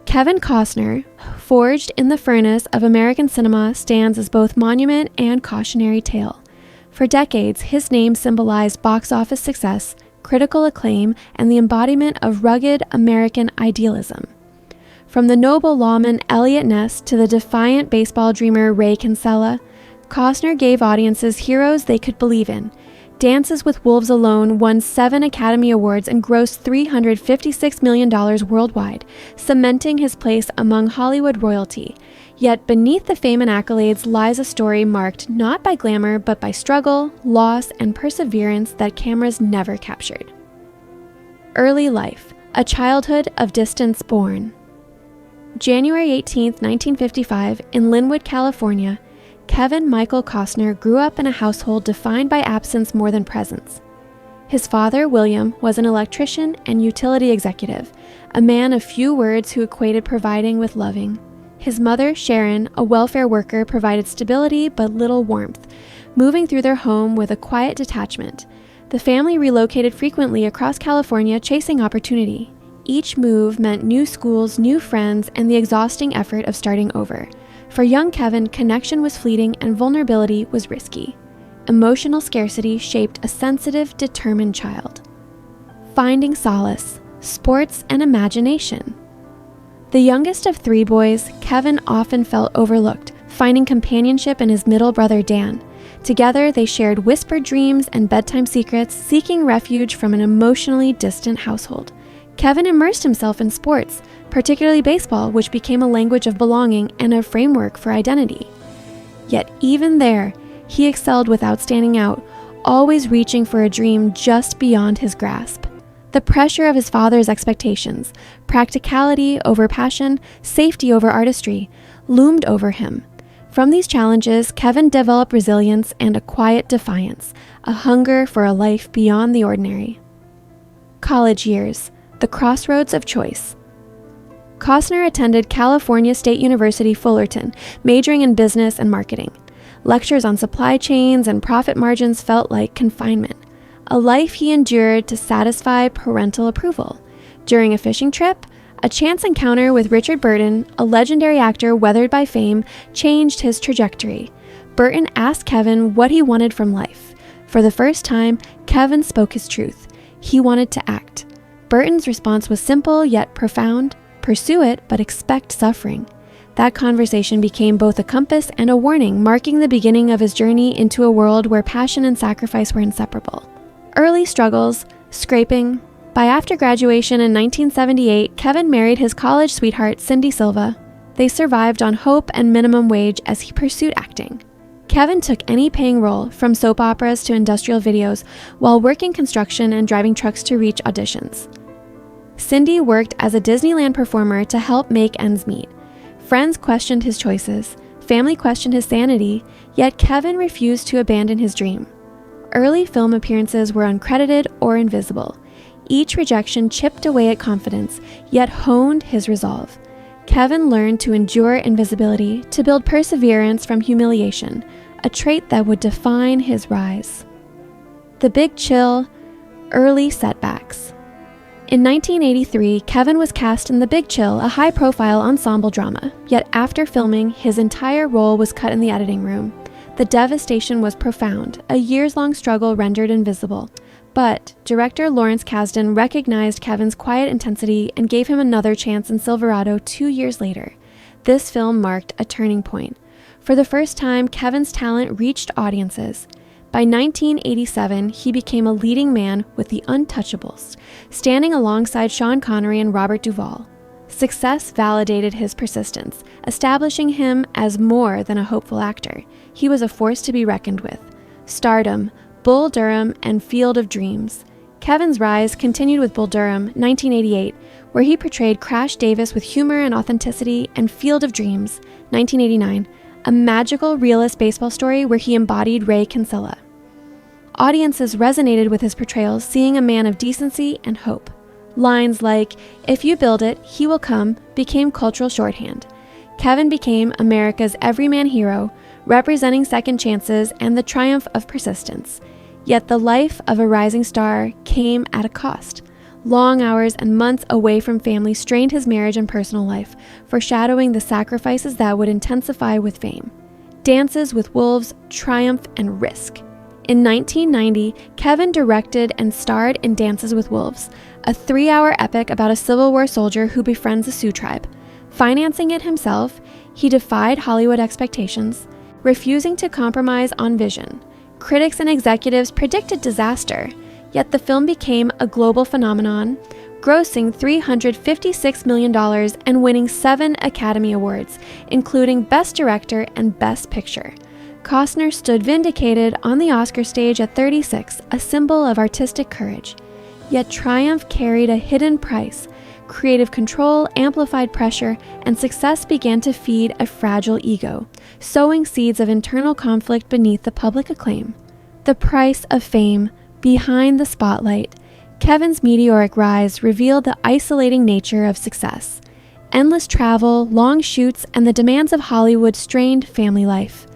Kevin Costner, forged in the furnace of American cinema, stands as both monument and cautionary tale. For decades, his name symbolized box office success, critical acclaim, and the embodiment of rugged American idealism. From the noble lawman Eliot Ness to the defiant baseball dreamer Ray Kinsella, Costner gave audiences heroes they could believe in. Dances with Wolves alone won 7 Academy Awards and grossed $356 million worldwide, cementing his place among Hollywood royalty. Yet beneath the fame and accolades lies a story marked not by glamour but by struggle, loss, and perseverance that cameras never captured. Early life, a childhood of distance born. January 18, 1955, in Linwood, California, Kevin Michael Costner grew up in a household defined by absence more than presence. His father, William, was an electrician and utility executive, a man of few words who equated providing with loving. His mother, Sharon, a welfare worker, provided stability but little warmth, moving through their home with a quiet detachment. The family relocated frequently across California, chasing opportunity. Each move meant new schools, new friends, and the exhausting effort of starting over. For young Kevin, connection was fleeting and vulnerability was risky. Emotional scarcity shaped a sensitive, determined child. Finding solace, sports, and imagination. The youngest of 3 boys, Kevin often felt overlooked, finding companionship in his middle brother Dan. Together, they shared whispered dreams and bedtime secrets, seeking refuge from an emotionally distant household. Kevin immersed himself in sports, particularly baseball, which became a language of belonging and a framework for identity. Yet even there, he excelled without standing out, always reaching for a dream just beyond his grasp. The pressure of his father's expectations, practicality over passion, safety over artistry, loomed over him. From these challenges, Kevin developed resilience and a quiet defiance, a hunger for a life beyond the ordinary. College years, the crossroads of choice. Costner attended California State University, Fullerton, majoring in business and marketing. Lectures on supply chains and profit margins felt like confinement, a life he endured to satisfy parental approval. During a fishing trip, a chance encounter with Richard Burton, a legendary actor weathered by fame, changed his trajectory. Burton asked Kevin what he wanted from life. For the first time, Kevin spoke his truth. He wanted to act. Burton's response was simple yet profound: pursue it, but expect suffering. That conversation became both a compass and a warning, marking the beginning of his journey into a world where passion and sacrifice were inseparable. Early struggles, scraping. By after graduation in 1978, Kevin married his college sweetheart, Cindy Silva. They survived on hope and minimum wage as he pursued acting. Kevin took any paying role, from soap operas to industrial videos, while working construction and driving trucks to reach auditions. Cindy worked as a Disneyland performer to help make ends meet. Friends questioned his choices, family questioned his sanity, yet Kevin refused to abandon his dream. Early film appearances were uncredited or invisible. Each rejection chipped away at confidence, yet honed his resolve. Kevin learned to endure invisibility, to build perseverance from humiliation, a trait that would define his rise. The Big Chill, early setbacks. In 1983, Kevin was cast in The Big Chill, a high-profile ensemble drama. Yet after filming, his entire role was cut in the editing room. The devastation was profound, a years-long struggle rendered invisible. But director Lawrence Kasdan recognized Kevin's quiet intensity and gave him another chance in Silverado 2 years later. This film marked a turning point. For the first time, Kevin's talent reached audiences. By 1987, he became a leading man with The Untouchables, standing alongside Sean Connery and Robert Duvall. Success validated his persistence, establishing him as more than a hopeful actor. He was a force to be reckoned with. Stardom, Bull Durham, and Field of Dreams. Kevin's rise continued with Bull Durham, 1988, where he portrayed Crash Davis with humor and authenticity, and Field of Dreams, 1989, a magical, realist baseball story where he embodied Ray Kinsella. Audiences resonated with his portrayals, seeing a man of decency and hope. Lines like, "If you build it, he will come," became cultural shorthand. Kevin became America's everyman hero, representing second chances and the triumph of persistence. Yet the life of a rising star came at a cost. Long hours and months away from family strained his marriage and personal life, foreshadowing the sacrifices that would intensify with fame. Dances with Wolves, triumph, and risk. In 1990, Kevin directed and starred in Dances with Wolves, a 3-hour epic about a Civil War soldier who befriends a Sioux tribe. Financing it himself, he defied Hollywood expectations, refusing to compromise on vision. Critics and executives predicted disaster, yet the film became a global phenomenon, grossing $356 million and winning 7 Academy Awards, including Best Director and Best Picture. Costner stood vindicated on the Oscar stage at 36, a symbol of artistic courage. Yet triumph carried a hidden price. Creative control amplified pressure, and success began to feed a fragile ego, sowing seeds of internal conflict beneath the public acclaim. The price of fame, behind the spotlight. Kevin's meteoric rise revealed the isolating nature of success. Endless travel, long shoots, and the demands of Hollywood strained family life.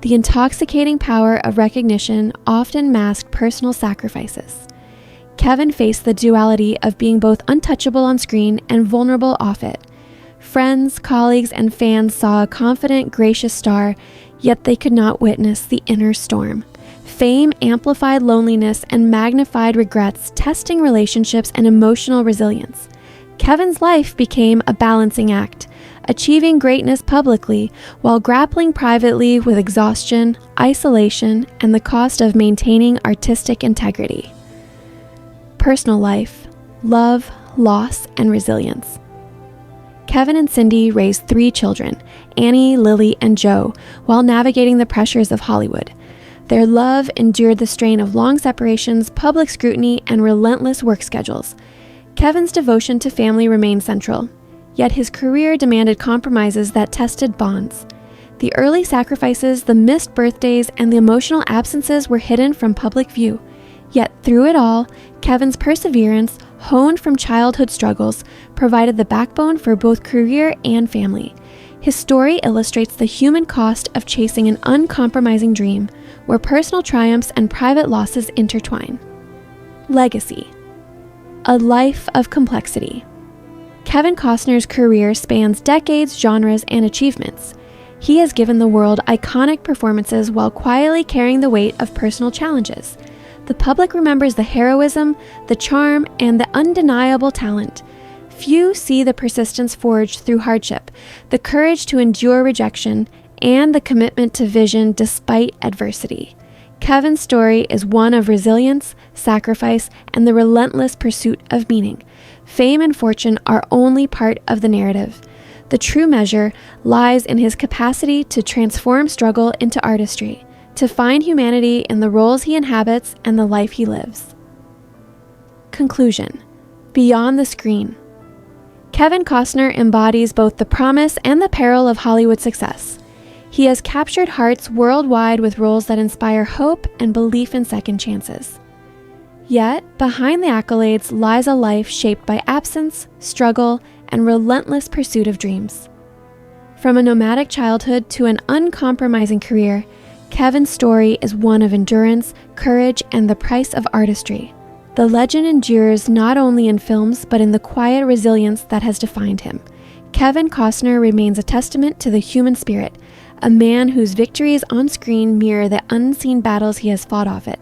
The intoxicating power of recognition often masked personal sacrifices. Kevin faced the duality of being both untouchable on screen and vulnerable off it. Friends, colleagues, and fans saw a confident, gracious star, yet they could not witness the inner storm. Fame amplified loneliness and magnified regrets, testing relationships and emotional resilience. Kevin's life became a balancing act, achieving greatness publicly while grappling privately with exhaustion, isolation, and the cost of maintaining artistic integrity. Personal life, love, loss, and resilience. Kevin and Cindy raised 3 children, Annie, Lily, and Joe, while navigating the pressures of Hollywood. Their love endured the strain of long separations, public scrutiny, and relentless work schedules. Kevin's devotion to family remained central, yet his career demanded compromises that tested bonds. The early sacrifices, the missed birthdays, and the emotional absences were hidden from public view. Yet through it all, Kevin's perseverance, honed from childhood struggles, provided the backbone for both career and family. His story illustrates the human cost of chasing an uncompromising dream, where personal triumphs and private losses intertwine. Legacy. A life of complexity. Kevin Costner's career spans decades, genres, and achievements. He has given the world iconic performances while quietly carrying the weight of personal challenges. The public remembers the heroism, the charm, and the undeniable talent. Few see the persistence forged through hardship, the courage to endure rejection, and the commitment to vision despite adversity. Kevin's story is one of resilience, sacrifice, and the relentless pursuit of meaning. Fame and fortune are only part of the narrative. The true measure lies in his capacity to transform struggle into artistry, to find humanity in the roles he inhabits and the life he lives. Conclusion. Beyond the screen. Kevin Costner embodies both the promise and the peril of Hollywood success. He has captured hearts worldwide with roles that inspire hope and belief in second chances. Yet, behind the accolades lies a life shaped by absence, struggle, and relentless pursuit of dreams. From a nomadic childhood to an uncompromising career, Kevin's story is one of endurance, courage, and the price of artistry. The legend endures not only in films, but in the quiet resilience that has defined him. Kevin Costner remains a testament to the human spirit, a man whose victories on screen mirror the unseen battles he has fought off it.